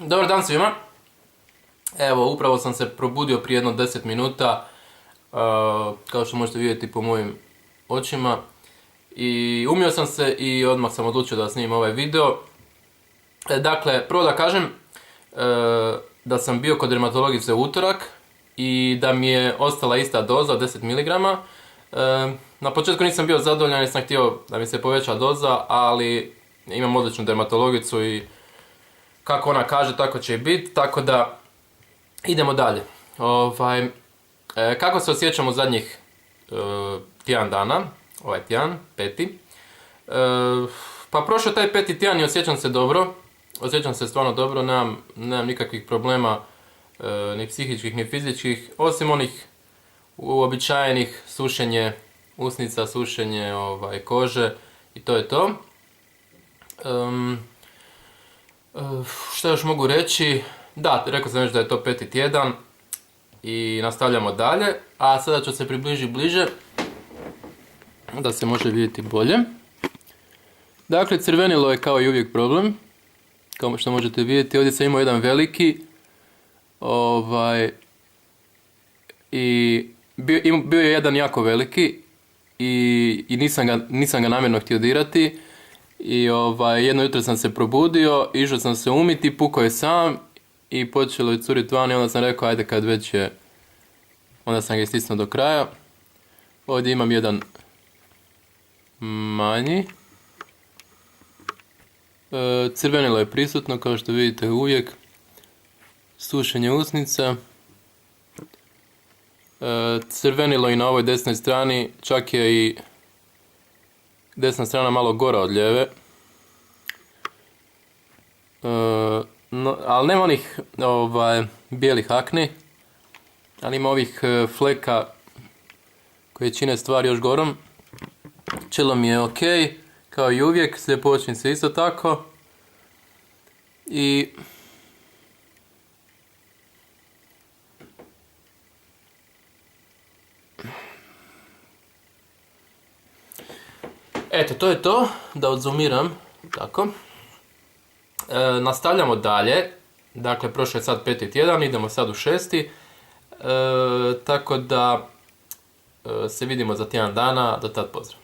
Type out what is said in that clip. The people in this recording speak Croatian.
Dobar dan svima. Evo, upravo sam se probudio prije jedno 10 minuta, kao što možete vidjeti po mojim očima. I umio sam se i odmah sam odlučio da snimim ovaj video. Dakle, prvo da kažem da sam bio kod dermatologice u utorak i da mi je ostala ista doza, 10 mg. Na početku nisam bio zadovoljan jer sam htio da mi se poveća doza, ali imam odličnu dermatologicu i kako ona kaže, tako će i biti, tako da idemo dalje. Kako se osjećam u zadnjih tjedan dana, ovaj tjedan, peti. Pa prošao taj peti tjedan i osjećam se dobro, osjećam se stvarno dobro, nemam nikakvih problema, ni psihičkih, ni fizičkih, osim onih uobičajenih, sušenje usnica, sušenje kože i to je to. Što još mogu reći? Da, rekao sam već da je to peti tjedan i nastavljamo dalje, a sada ću se približiti bliže da se može vidjeti bolje. Dakle, crvenilo je kao i uvijek problem, kao što možete vidjeti. Ovdje sam imao jedan veliki i bio je jedan jako veliki i nisam ga namjerno htio dirati. I jedno jutro sam se probudio, išao sam se umiti, pukao je sam i počelo je curiti van i onda sam rekao ajde kad već je, onda sam ga istisnuo do kraja. Ovdje imam jedan manji. Crvenilo je prisutno kao što vidite uvijek. Sušenje usnica. Crvenilo i na ovoj desnoj strani, čak je i desna strana malo gora od lijeve. Ali nema onih bijelih akni, ali ima ovih fleka koje čine stvar još gorom. Čelo mi je ok, kao i uvijek, sljepočnice isto tako. I eto, to je to, da odzoomiram, tako. Nastavljamo dalje, dakle prošao je sad peti tjedan, idemo sad u šesti, tako da se vidimo za tjedan dana, do tad pozdrav.